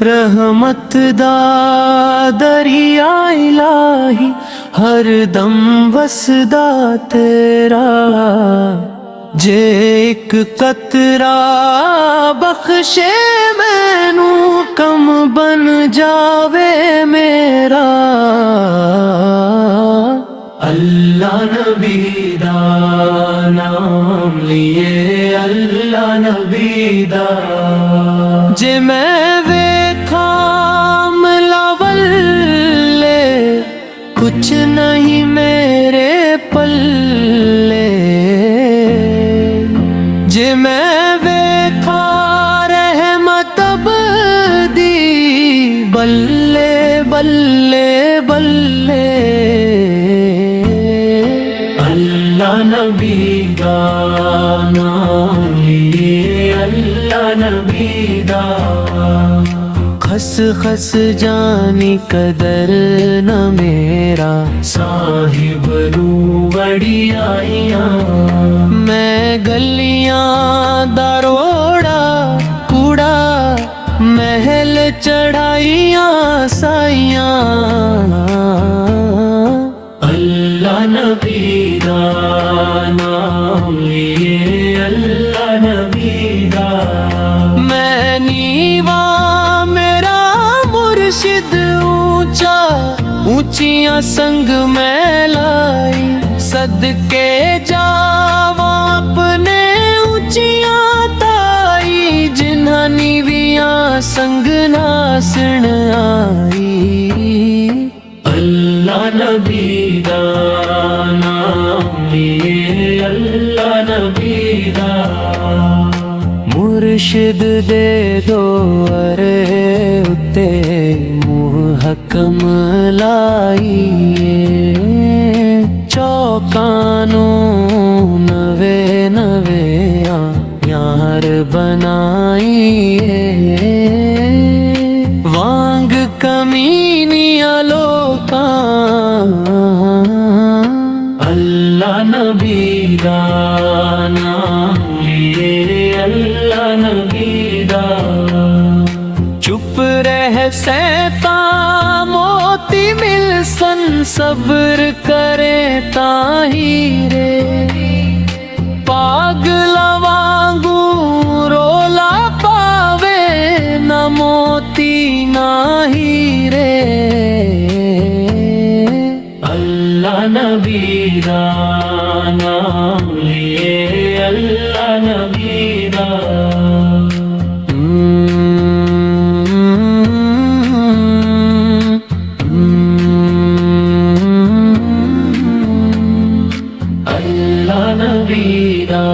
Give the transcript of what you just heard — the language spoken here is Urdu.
رحمت دا دریا الہی ہر دم وسدا تیرا، جے ایک قطرہ بخشے مینوں کم بن جاوے میرا۔ اللہ نبی دا نام لیے، اللہ نبی دا، جے میں ویکھاں ملاولے کچھ نہیں میرے پلے، جے میں ویکھاں رحمت ابدی بلے بلے بلے۔ اللہ نبی دا نام لیے، اللہ نبی دا، خس خس جانی قدر نہ میرا صاحب رو بڑی آئیاں، میں گلیاں دا روڑا کوڑا محل چڑھائیاں سائیاں۔ اللہ نبی دا نام لیے، اللہ نبی دا، میں نیواں میرا مرشد اونچا، اونچیاں سنگ میں لائی، صدقے جاواں اپنے اونچیاں تائی، جنہاں نیویاں سنگ ناسن آئی۔ اللہ نبی دا نام لیے، اللہ نبی دا، مرشد دے دو ارے اتے منہ حکم لائیے، چوکانوں نوے نوے یار بنائیے، وانگ کمینیاں لوکاں۔ اللہ نبی دا نام لیے، اللہ نبی دا، چپ رہ سیتاں موتی مل سن، صبر کرے تاہیرے، پاگلا وانگو رولا پاوے، نہ موتی نہ ہیرے۔ اللہ نبی دا نام لیے، اللہ نبی دا، اللہ نبی دا۔